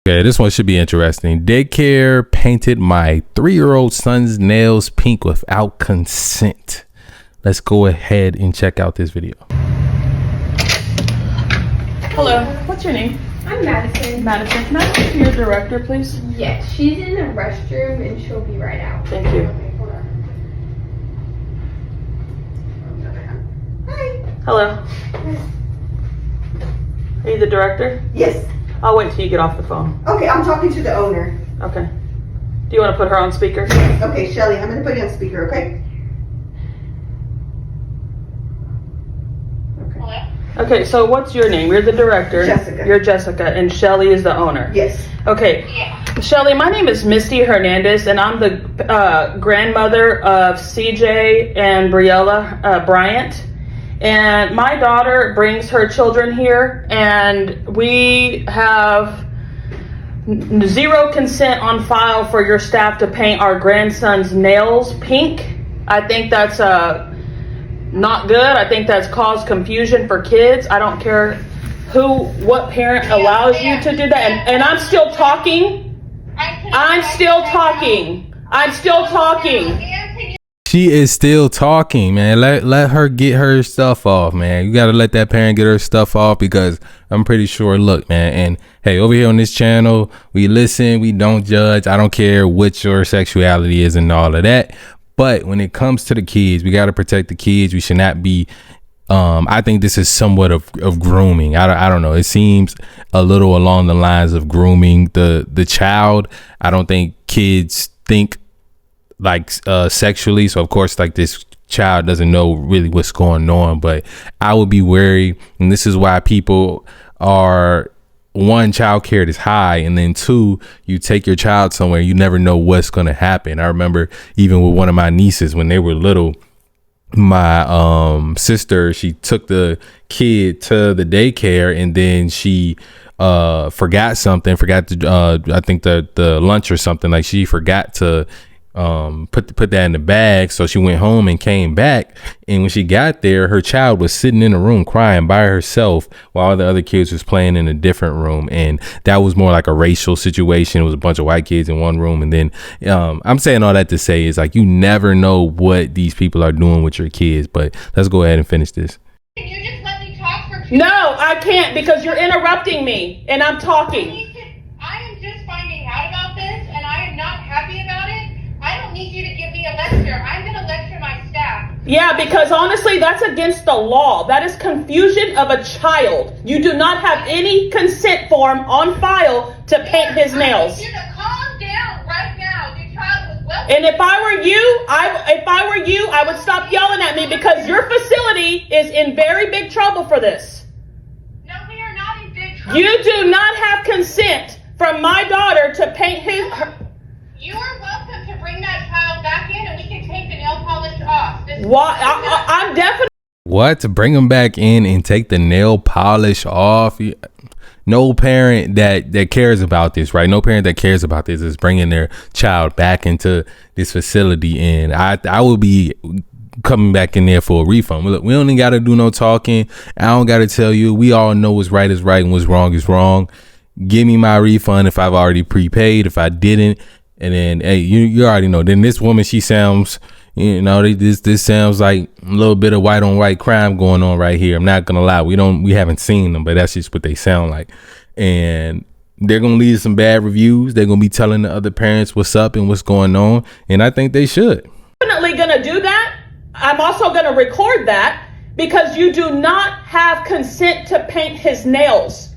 Okay, this one should be interesting. Daycare painted my 3-year-old son's nails pink without consent. Let's go ahead and check out this video. Hello, what's your name? I'm Madison. Madison, can I speak to your director, please? Yes, she's in the restroom and she'll be right out. Thank you. Hi. Hello. Are you the director? Yes. I'll wait till you get off the phone. Okay, I'm talking to the owner. Okay. Do you want to put her on speaker? Okay, Shelly, I'm gonna put you on speaker, okay? Okay, so what's your name? You're the director. Jessica. You're Jessica, and Shelly is the owner. Yes. Okay. Yeah. Shelly, my name is Misty Hernandez, and I'm the grandmother of CJ and Briella Bryant. And my daughter brings her children here, and we have zero consent on file for your staff to paint our grandson's nails pink. I think that's not good. I think that's caused confusion for kids. I don't care what parent allows you to do that. And I'm still talking. I'm still talking. I'm still talking. She is still talking, man. Let her get her stuff off, man. You gotta let that parent get her stuff off, because I'm pretty sure, look, man, and hey, over here on this channel, we listen, we don't judge. I don't care what your sexuality is and all of that. But when it comes to the kids, we gotta protect the kids. We should not be I think this is somewhat of grooming. I don't know. It seems a little along the lines of grooming the child. I don't think kids think like sexually, so of course, like, this child doesn't know really what's going on. But I would be wary, and this is why people are, one, child care is high, and then two, you take your child somewhere, you never know what's going to happen. I remember even with one of my nieces when they were little, my sister, she took the kid to the daycare, and then she forgot to I think the lunch or something, like she forgot to put that in the bag. So she went home and came back, and when she got there, her child was sitting in a room crying by herself while the other kids was playing in a different room. And that was more like a racial situation. It was a bunch of white kids in one room. And then I'm saying all that to say is, like, you never know what these people are doing with your kids. But let's go ahead and finish this. Can you just let me talk for 2 No, I can't, because you're interrupting me and I'm talking. I am just finding out about this and I am not happy about it. I don't need you to give me a lecture. I'm going to lecture my staff. Yeah, because honestly, that's against the law. That is confusion of a child. You do not have any consent form on file to paint his nails. I need you to calm down right now. Your child was well. And if I were you, I would stop yelling at me, because your facility is in very big trouble for this. No, we are not in big trouble. You do not have consent from my daughter to paint her. You are welcome to bring that child back in and we can take the nail polish off. I'm definitely. What? To bring them back in and take the nail polish off? No parent that cares about this, right? No parent that cares about this is bringing their child back into this facility. And I will be coming back in there for a refund. Look, we don't even got to do no talking. I don't got to tell you. We all know what's right is right and what's wrong is wrong. Give me my refund if I've already prepaid. If I didn't, and then, hey, you already know. Then this woman, she sounds, this sounds like a little bit of white on white crime going on right here. I'm not gonna lie, we haven't seen them, but that's just what they sound like. And they're gonna leave some bad reviews. They're gonna be telling the other parents what's up and what's going on, and I think they should. Definitely gonna do that. I'm also gonna record that, because you do not have consent to paint his nails.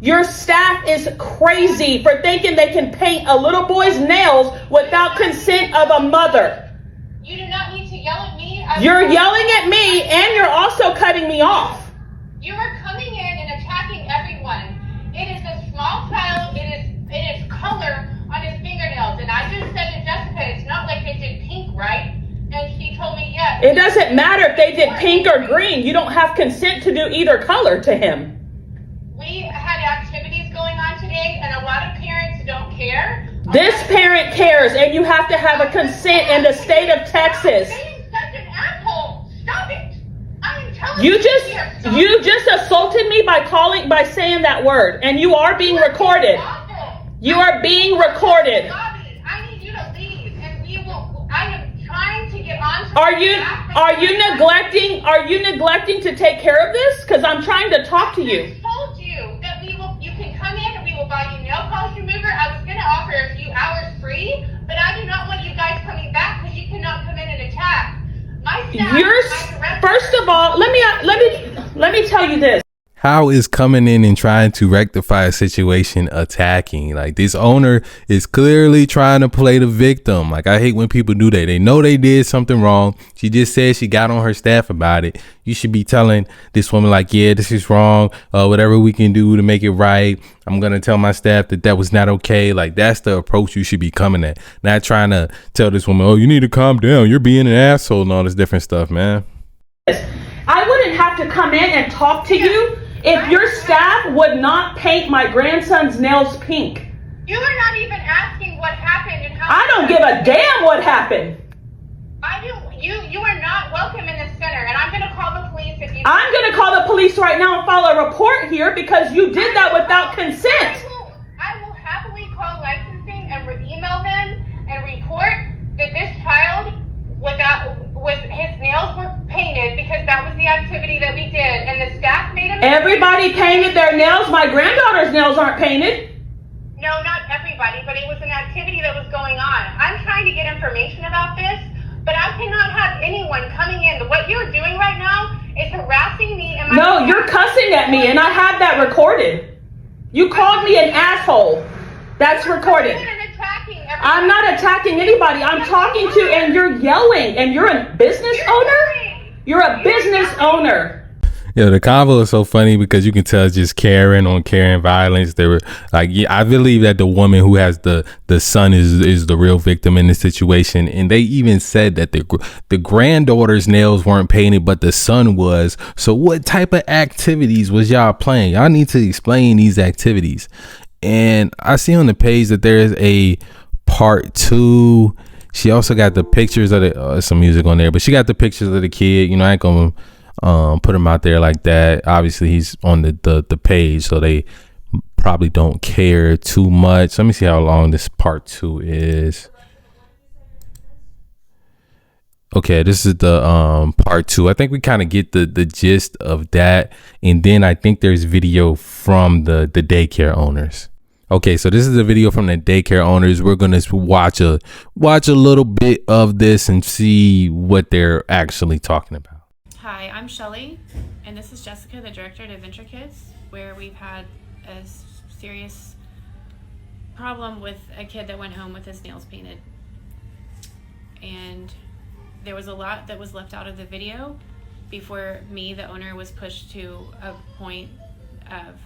Your staff is crazy for thinking they can paint a little boy's nails without consent of a mother. You do not need to yell at me. You're yelling at me, and you're also cutting me off. You are coming in and attacking everyone. It is a small child. It is color on his fingernails. And I just said to Jessica, it's not like they did pink, right? And she told me yes. It doesn't matter if they did pink or green. You don't have consent to do either color to him. We had activities going on today, and a lot of parents don't care. This parent cares, and you have to have a consent in the state of Texas. Stop being such an asshole. Stop it. I am telling You just assaulted me by saying that word, and you are being recorded. Awful. You are being recorded. Bobby, I need you to leave, and I am trying to get on to Are you neglecting to take care of this? Because I'm trying to talk to you. I told you that you can come in and we will buy you nail polish remover. I was going to offer a few hours free, but I do not want you guys coming back because you cannot come in and attack. My staff, First of all, let me tell you this. How is coming in and trying to rectify a situation attacking? Like, this owner is clearly trying to play the victim. Like, I hate when people do that. They know they did something wrong. She just said she got on her staff about it. You should be telling this woman, like, yeah, this is wrong. Whatever we can do to make it right. I'm going to tell my staff that was not okay. Like, that's the approach you should be coming at. Not trying to tell this woman, oh, you need to calm down. You're being an asshole and all this different stuff, man. I wouldn't have to come in and talk to you if your staff would not paint my grandson's nails pink. You are not even asking what happened and how. I don't give a damn what happened. You are not welcome in this center, and I'm going to call the police if you. I'm going to call the police right now and file a report here because you did that without consent. I will happily call licensing and email them and report that this child with his nails were painted because that was the activity that we did, and the staff made him. Everybody painted their nails. My granddaughter's nails aren't painted. No, not everybody, but it was an activity that was going on. I'm trying to get information about this, but I cannot have anyone coming in. What you're doing right now is harassing me and my. No, you're cussing at me, and I have that recorded. You called me an asshole. That's recorded. I'm not attacking anybody. I'm talking to, and you're yelling, and you're a business owner? You're a business owner. Yeah, the convo is so funny because you can tell it's just Karen on Karen violence. They were like, yeah, I believe that the woman who has the son is the real victim in this situation. And they even said that the granddaughter's nails weren't painted, but the son was. So what type of activities was y'all playing? Y'all need to explain these activities. And I see on the page that there is a part 2. She also got the pictures of some music on there, but she got the pictures of the kid. You know, I ain't gonna put him out there like that. Obviously he's on the page, so they probably don't care too much. Let me see how long this part 2 is. Okay, this is the part 2. I think we kind of get the gist of that, and then I think there's video from the daycare owners. Okay, so this is a video from the daycare owners. We're gonna watch a little bit of this and see what they're actually talking about. Hi, I'm Shelly, and this is Jessica, the director at Adventure Kids, where we've had a serious problem with a kid that went home with his nails painted. And there was a lot that was left out of the video before me, the owner, was pushed to a point of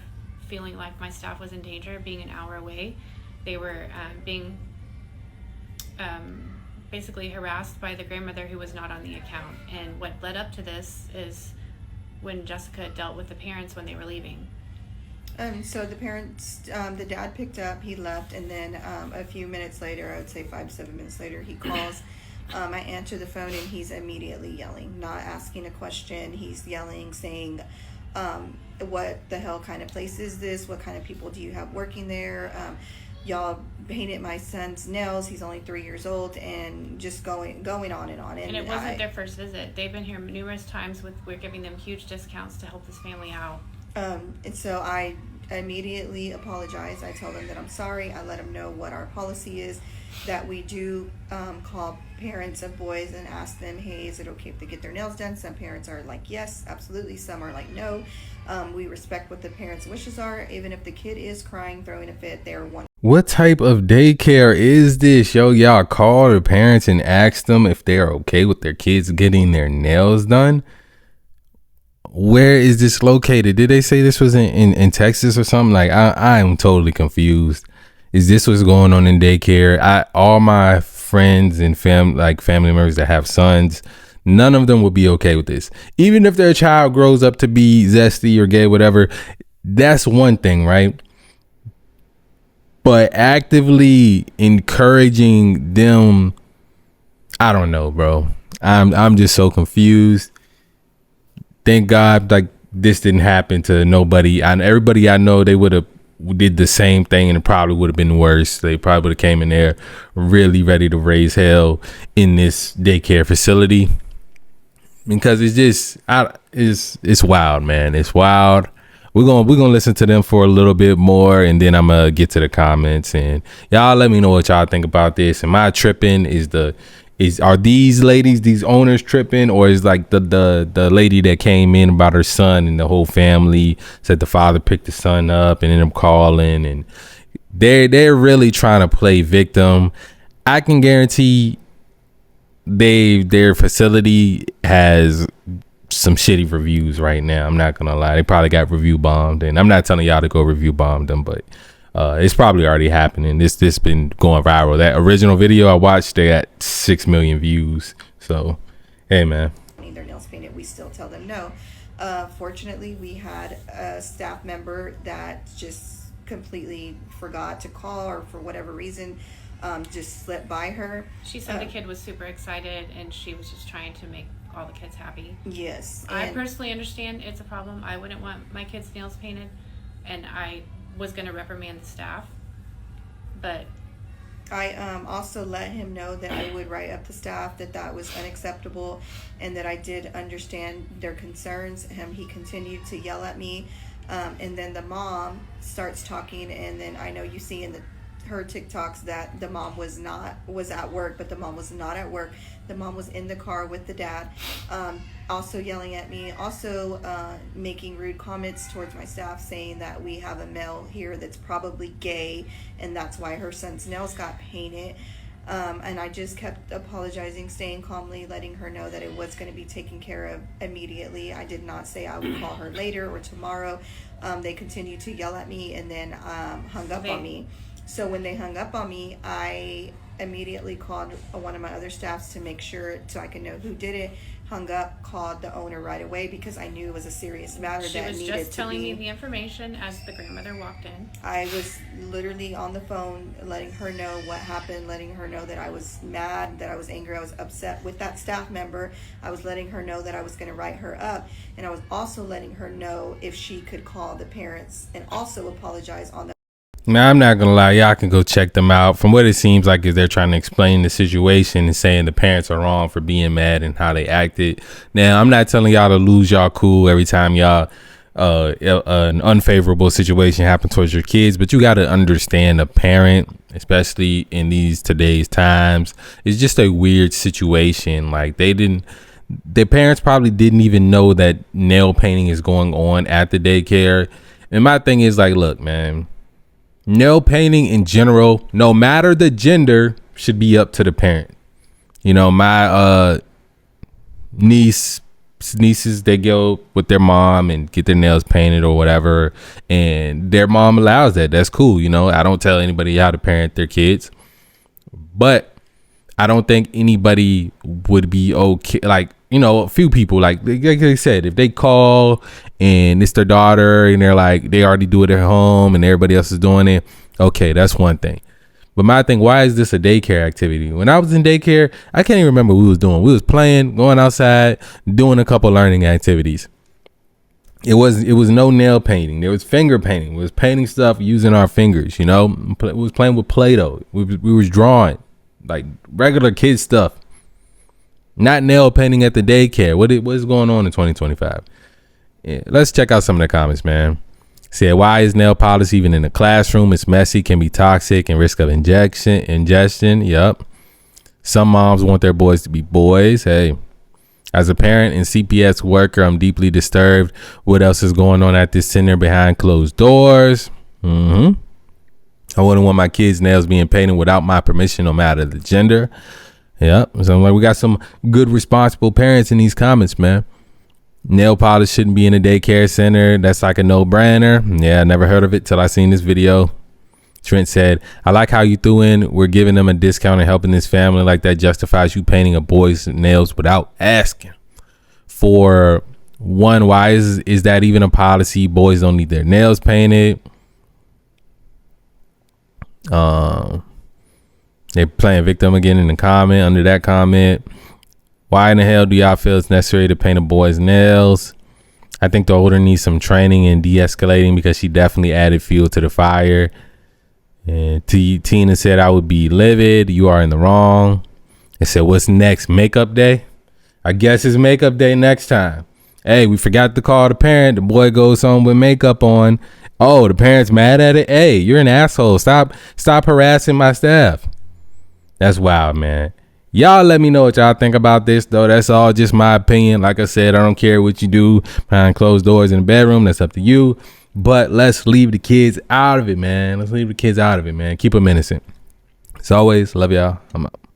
feeling like my staff was in danger, being an hour away. They were being basically harassed by the grandmother who was not on the account. And what led up to this is when Jessica dealt with the parents when they were leaving. So the parents, the dad picked up, he left, and then a few minutes later, I would say 5 to 7 minutes later, he calls. I answer the phone and he's immediately yelling, not asking a question. He's yelling, saying, what the hell kind of place is this? What kind of people do you have working there? Y'all painted my son's nails. He's only 3 years old, and just going on and on. And it wasn't their first visit. They've been here numerous times. We're giving them huge discounts to help this family out. And so I immediately apologize. I tell them that I'm sorry. I let them know what our policy is, that we do call parents of boys and ask them, hey, is it okay if they get their nails done? Some parents are like, yes, absolutely. Some are like, no. We respect what the parents' wishes are. Even if the kid is crying, throwing a fit, they're one. What type of daycare is this? Yo, y'all call the parents and ask them if they're okay with their kids getting their nails done? Where is this located? Did they say this was in Texas or something? Like, I am totally confused. Is this what's going on in daycare? All my friends and family members that have sons, none of them will be okay with this. Even if their child grows up to be zesty or gay, whatever, that's one thing, right? But actively encouraging them, I don't know, bro. I'm just so confused. Thank God, like, this didn't happen to nobody. And everybody I know, they would have did the same thing, and it probably would have been worse. They probably would have came in there really ready to raise hell in this daycare facility, because it's just it's wild, man. It's wild. We're gonna listen to them for a little bit more, and then I'm gonna get to the comments, and y'all let me know what y'all think about this. Am I tripping? Are these ladies, these owners, tripping, or is like the lady that came in about her son and the whole family said the father picked the son up and ended up calling, and they're really trying to play victim. I can guarantee their facility has some shitty reviews right now. I'm not gonna lie, they probably got review bombed, and I'm not telling y'all to go review bomb them, but it's probably already happening. This been going viral. That original video I watched, they got 6 million views. So hey, man, need their nails painted, we still tell them no. Fortunately, we had a staff member that just completely forgot to call, or for whatever reason just slipped by her. She said the kid was super excited and she was just trying to make all the kids happy. Yes. I personally understand it's a problem. I wouldn't want my kids' nails painted, and I was going to reprimand the staff, but I also let him know that I would write up the staff that was unacceptable, and that I did understand their concerns. He continued to yell at me, and then the mom starts talking, and then I know you see in her TikToks that the mom was at work, but the mom was not at work. The mom was in the car with the dad, also yelling at me, also making rude comments towards my staff, saying that we have a male here that's probably gay, and that's why her son's nails got painted. And I just kept apologizing, staying calmly, letting her know that it was going to be taken care of immediately. I did not say I would call her later or tomorrow. They continued to yell at me, and then hung up on me. So when they hung up on me, I immediately called one of my other staffs to make sure, so I could know who did it. Hung up, called the owner right away, because I knew it was a serious matter that needed to be. She was just telling me the information as the grandmother walked in. I was literally on the phone letting her know what happened, letting her know that I was mad, that I was angry, I was upset with that staff member. I was letting her know that I was going to write her up, and I was also letting her know if she could call the parents and also apologize on the. Now, I'm not gonna lie, y'all can go check them out. From what it seems like is they're trying to explain the situation and saying the parents are wrong for being mad and how they acted. Now, I'm not telling y'all to lose y'all cool every time y'all an unfavorable situation happens towards your kids, but you got to understand a parent, especially in today's times. It's just a weird situation. Like their parents probably didn't even know that nail painting is going on at the daycare. And my thing is like, look, man, nail painting in general, no matter the gender, should be up to the parent. You know, my nieces, they go with their mom and get their nails painted or whatever, and their mom allows that. That's cool. You know, I don't tell anybody how to parent their kids, but I don't think anybody would be okay. Like, you know, a few people, like they said, if they call and it's their daughter and they're like, they already do it at home and everybody else is doing it, okay, that's one thing. But my thing, why is this a daycare activity? When I was in daycare, I can't even remember what we was doing. We was playing, going outside, doing a couple learning activities. It was no nail painting. There was finger painting. We was painting stuff using our fingers, you know. We was playing with Play-Doh. We was drawing, like regular kid stuff. Not nail painting at the daycare. What is going on in 2025? Yeah, let's check out some of the comments, man. Said, why is nail polish even in the classroom? It's messy, can be toxic, and risk of ingestion. Yup. Some moms want their boys to be boys. Hey, as a parent and CPS worker, I'm deeply disturbed. What else is going on at this center behind closed doors? I wouldn't want my kids' nails being painted without my permission, no matter the gender. Yep. So like, we got some good, responsible parents in these comments, man. Nail polish shouldn't be in a daycare center. That's like a no-brainer. Yeah, I never heard of it till I seen this video. Trent said, I like how you threw in, we're giving them a discount and helping this family. Like that justifies you painting a boy's nails without asking. For one, why is that even a policy? Boys don't need their nails painted. They're playing victim again in the comment, under that comment. Why in the hell do y'all feel it's necessary to paint a boy's nails? I think the older needs some training and de-escalating, because she definitely added fuel to the fire. And Tina said, I would be livid. You are in the wrong. It said, what's next? Makeup day? I guess it's makeup day next time. Hey, we forgot to call the parent. The boy goes home with makeup on. Oh, the parent's mad at it. Hey, you're an asshole. Stop harassing my staff. That's wild, man. Y'all let me know what y'all think about this, though. That's all just my opinion. Like I said, I don't care what you do behind closed doors in the bedroom. That's up to you. But let's leave the kids out of it, man. Let's leave the kids out of it, man. Keep them innocent. As always, love y'all. I'm out.